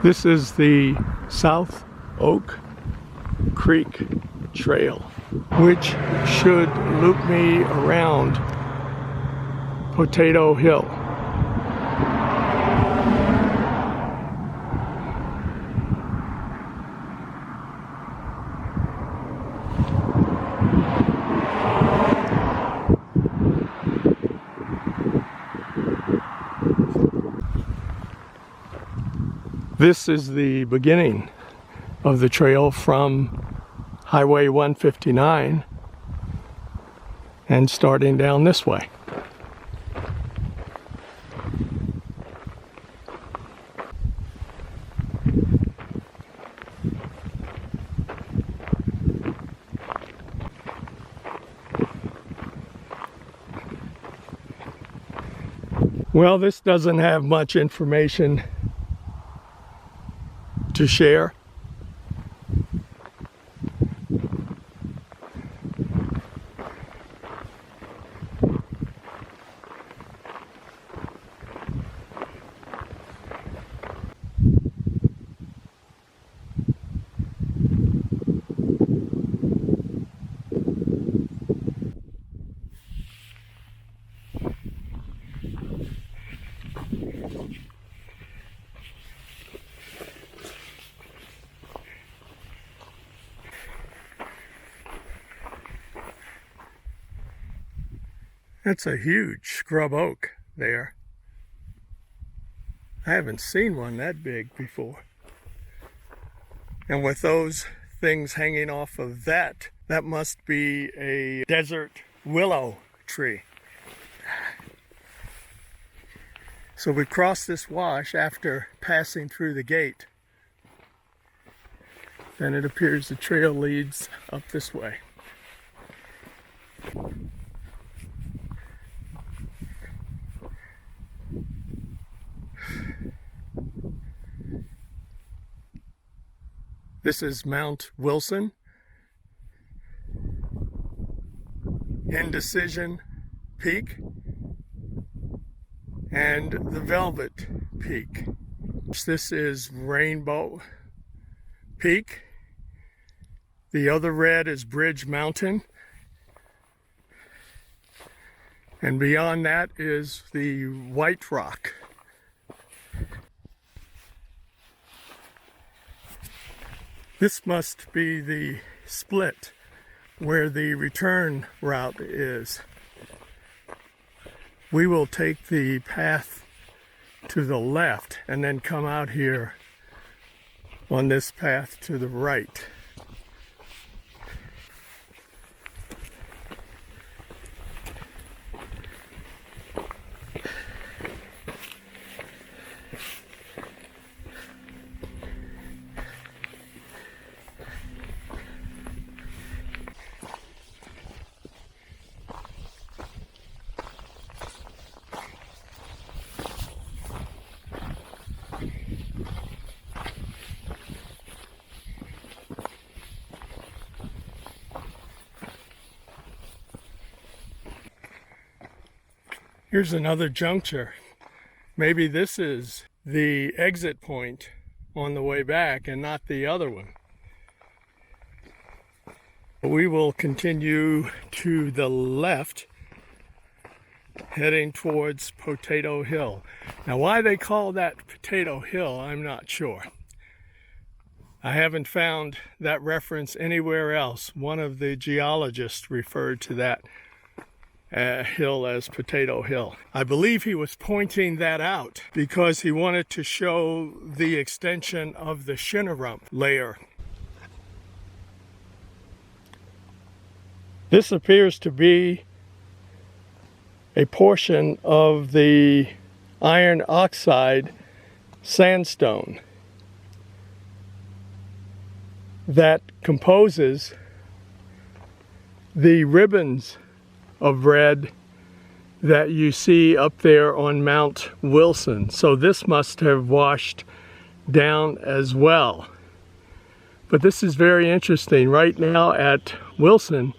This is the South Oak Creek Trail, which should loop me around Potato Hill. This is the beginning of the trail from Highway 159 and starting down this way. Well, this doesn't have much information to share. That's a huge scrub oak there. I haven't seen one that big before. And with those things hanging off of that, that must be a desert willow tree. So we crossed this wash after passing through the gate. Then it appears the trail leads up this way. This is Mount Wilson, Indecision Peak, and the Velvet Peak. This is Rainbow Peak. The other red is Bridge Mountain. And beyond that is the White Rock. This must be the split where the return route is. We will take the path to the left and then come out here on this path to the right. Here's another juncture. Maybe this is the exit point on the way back and not the other one. We will continue to the left, heading towards Potato Hill. Now, why they call that Potato Hill, I'm not sure. I haven't found that reference anywhere else. One of the geologists referred to that hill as Potato Hill. I believe he was pointing that out because he wanted to show the extension of the Shinarump layer. This appears to be a portion of the iron oxide sandstone that composes the ribbons of red that you see up there on Mount Wilson. So this must have washed down as well. But this is very interesting. Right now at Wilson,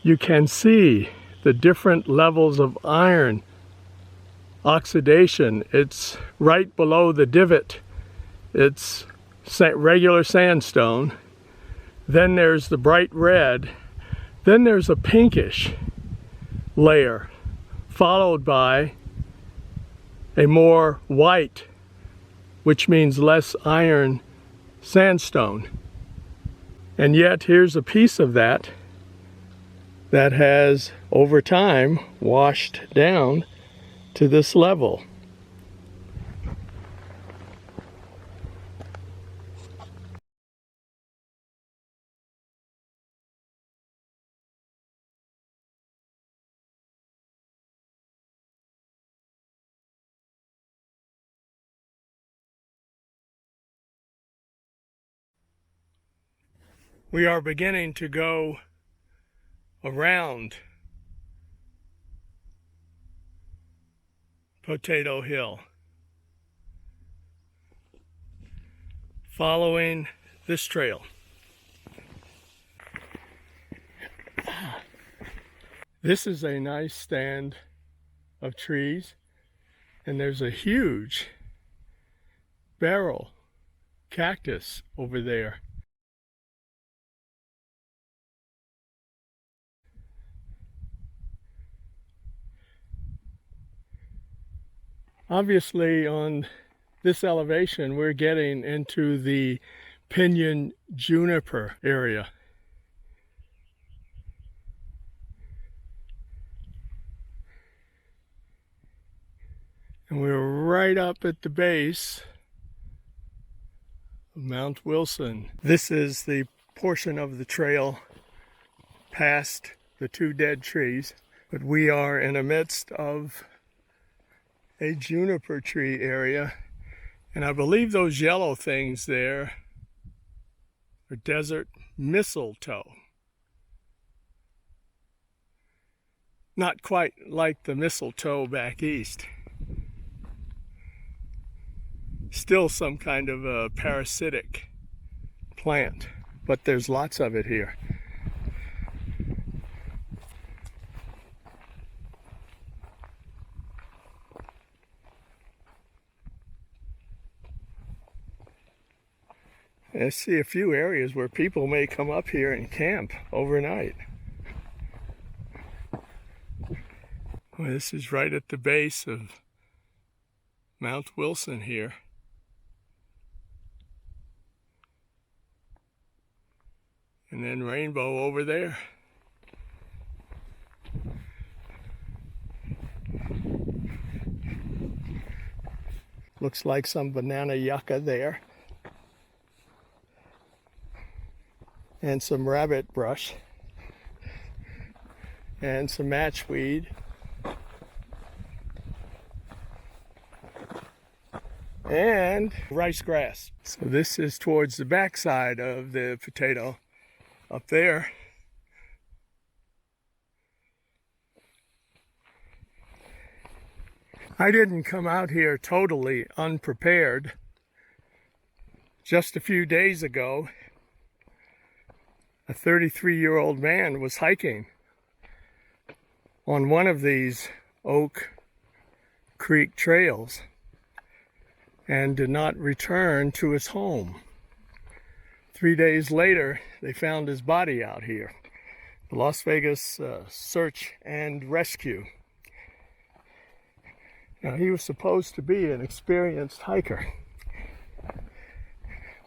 you can see the different levels of iron oxidation. It's right below the divot it's regular sandstone. Then there's the bright red. Then there's a pinkish layer, followed by a more white, which means less iron sandstone. And yet here's a piece of that has over time washed down to this level. We are beginning to go around Potato Hill, following this trail. This is a nice stand of trees, and there's a huge barrel cactus over there. Obviously, on this elevation, we're getting into the pinyon juniper area. And we're right up at the base of Mount Wilson. This is the portion of the trail past the two dead trees, but we are in the midst of a juniper tree area, and I believe those yellow things there are desert mistletoe. Not quite like the mistletoe back east. Still some kind of a parasitic plant, but there's lots of it here. I see a few areas where people may come up here and camp overnight. Well, this is right at the base of Mount Wilson here. And then Rainbow over there. Looks like some banana yucca there. And some rabbit brush. And some matchweed. And rice grass. So this is towards the backside of the potato up there. I didn't come out here totally unprepared. Just a few days ago, a 33-year-old man was hiking on one of these Oak Creek trails and did not return to his home. 3 days later, they found his body out here. The Las Vegas Search and Rescue. Now, he was supposed to be an experienced hiker,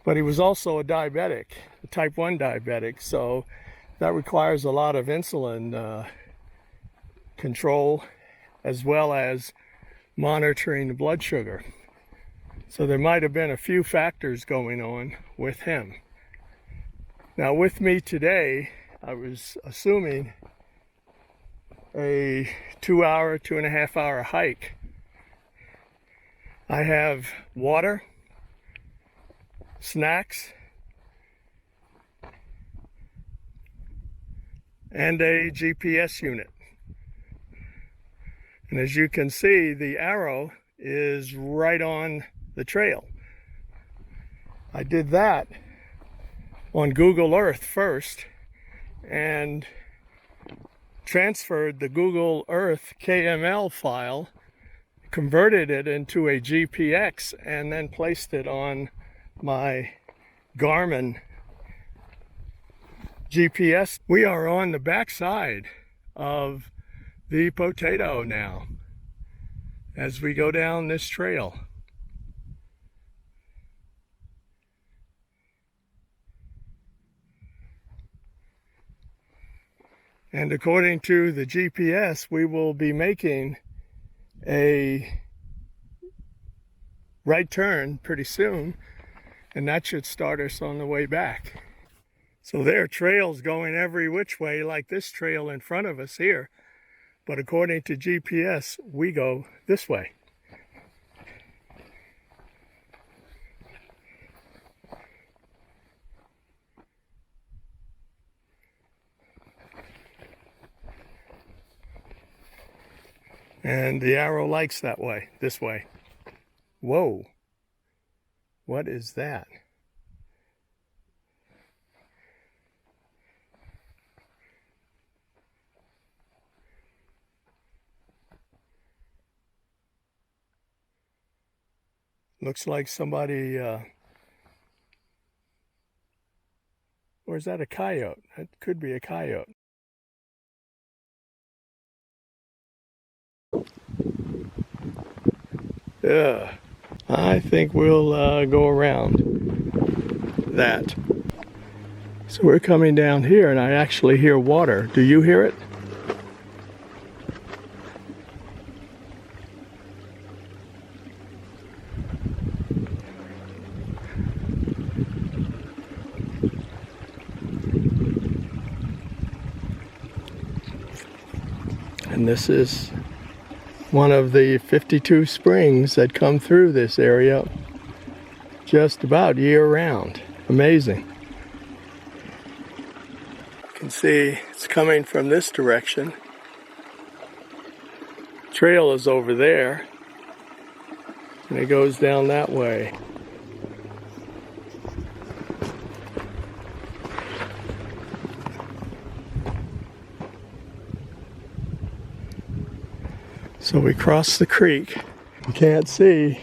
but he was also a diabetic, a type 1 diabetic, so that requires a lot of insulin control as well as monitoring the blood sugar. So there might have been a few factors going on with him. Now with me today, I was assuming a 2-hour, 2.5-hour hike. I have water, snacks, and a GPS unit. And as you can see, the arrow is right on the trail. I did that on Google Earth first and transferred the Google Earth KML file, converted it into a GPX, and then placed it on my Garmin GPS. We are on the backside of the Potato now as we go down this trail. And according to the GPS, we will be making a right turn pretty soon, and that should start us on the way back. So there are trails going every which way, like this trail in front of us here. But according to GPS, we go this way. And the arrow likes that way, this way. Whoa, what is that? Looks like somebody, or is that a coyote? That could be a coyote. Yeah, I think we'll go around that. So we're coming down here and I actually hear water. Do you hear it? And this is one of the 52 springs that come through this area just about year-round. Amazing. You can see it's coming from this direction. Trail is over there, and it goes down that way. So we cross the creek. You can't see.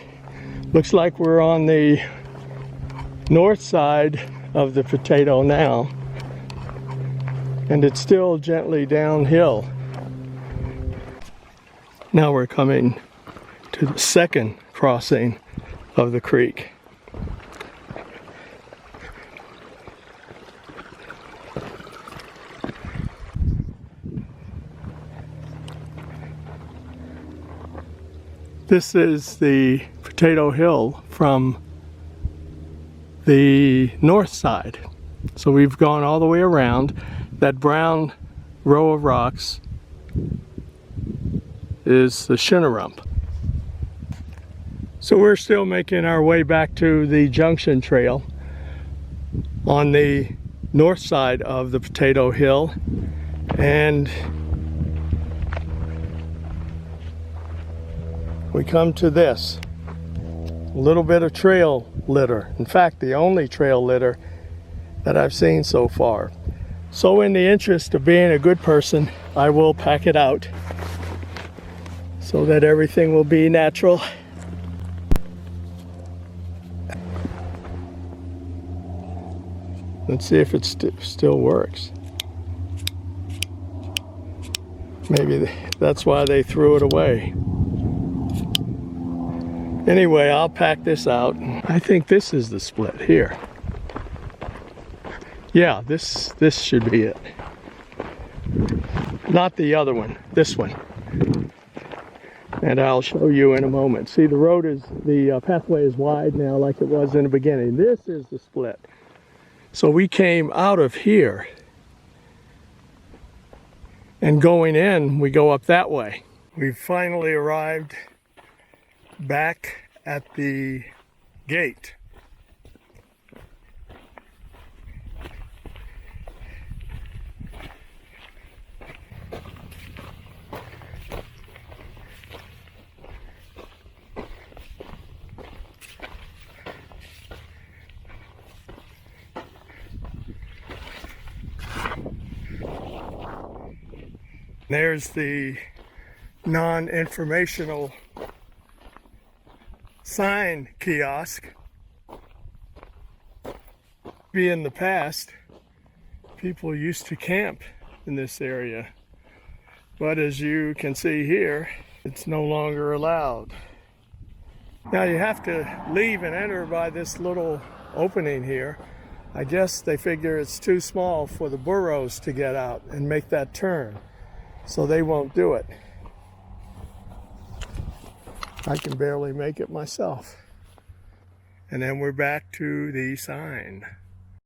Looks like we're on the north side of the Potato now. And it's still gently downhill. Now we're coming to the second crossing of the creek. This is the Potato Hill from the north side. So we've gone all the way around. That brown row of rocks is the Shinarump. So we're still making our way back to the junction trail on the north side of the Potato Hill, and we come to this, a little bit of trail litter. In fact, the only trail litter that I've seen so far. So in the interest of being a good person, I will pack it out so that everything will be natural. Let's see if it still works. Maybe that's why they threw it away. Anyway, I'll pack this out. I think this is the split here. Yeah, this should be it. Not the other one, this one. And I'll show you in a moment. See, the pathway is wide now like it was in the beginning. This is the split. So we came out of here, and going in, we go up that way. We've finally arrived back at the gate. There's the non-informational sign kiosk. In the past, people used to camp in this area, but as you can see here, it's no longer allowed. Now you have to leave and enter by this little opening here. I guess they figure it's too small for the burros to get out and make that turn, so they won't do it. I can barely make it myself. And then we're back to the sign.